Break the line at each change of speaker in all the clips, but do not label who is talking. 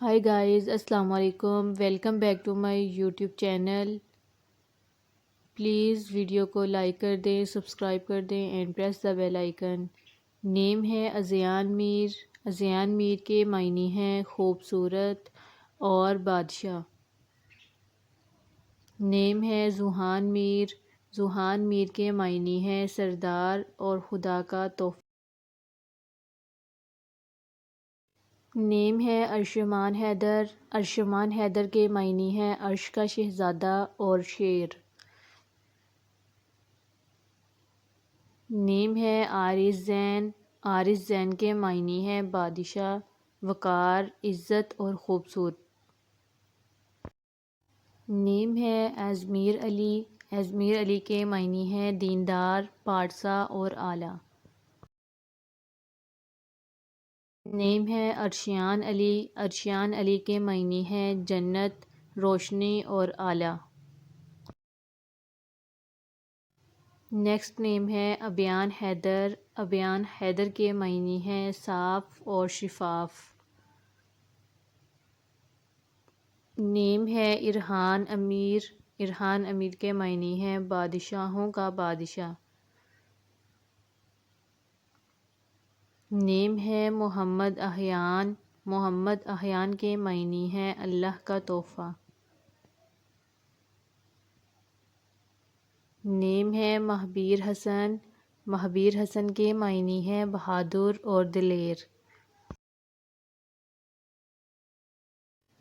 High guys, السلام علیکم، welcome back to my YouTube channel. Please video کو like کر دیں، سبسکرائب کر دیں and press the bell icon. Name ہے ازیان میر۔ ازیان میر کے معنی ہیں خوبصورت اور بادشاہ۔ نیم ہے ذوحان میر۔ ذوحان میر کے معنی ہیں سردار اور خدا کا تحفہ۔ نیم ہے ارشمان حیدر۔ ارشمان حیدر کے معنی ہیں عرش کا شہزادہ اور شیر۔ نیم ہے عارض زین۔ عارض زین کے معنی ہیں بادشاہ، وقار، عزت اور خوبصورت۔ نیم ہے ازمیر علی۔ ازمیر علی کے معنی ہیں دیندار، پارسا اور اعلیٰ۔ نیم ہے ارشیان علی۔ ارشیان علی کے معنی ہیں جنت، روشنی اور اعلیٰ۔ نیکسٹ نیم ہے ابیان حیدر۔ ابیان حیدر کے معنی ہیں صاف اور شفاف۔ نیم ہے ارحان امیر۔ ارحان امیر کے معنی ہیں بادشاہوں کا بادشاہ۔ نیم ہے محمد احیان۔ محمد احیان کے معنی ہیں اللہ کا تحفہ۔ نیم ہے مہبیر حسن۔ مہبیر حسن کے معنی ہیں بہادر اور دلیر۔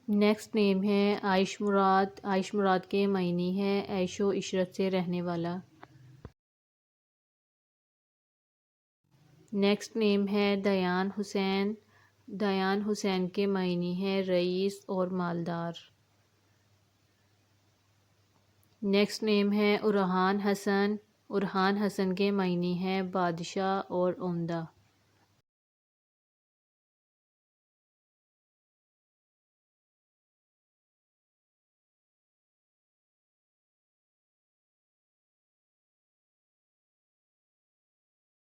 نیکسٹ نیم ہے عائش مراد۔ عائش مراد کے معنی ہیں عیش و عشرت سے رہنے والا۔ نیکسٹ نیم ہے دیان حسین۔ دیان حسین کے معنی ہیں رئیس اور مالدار۔ نیکسٹ نیم ہے ارحان حسن۔ ارحان حسن کے معنی ہیں بادشاہ اور عمدہ۔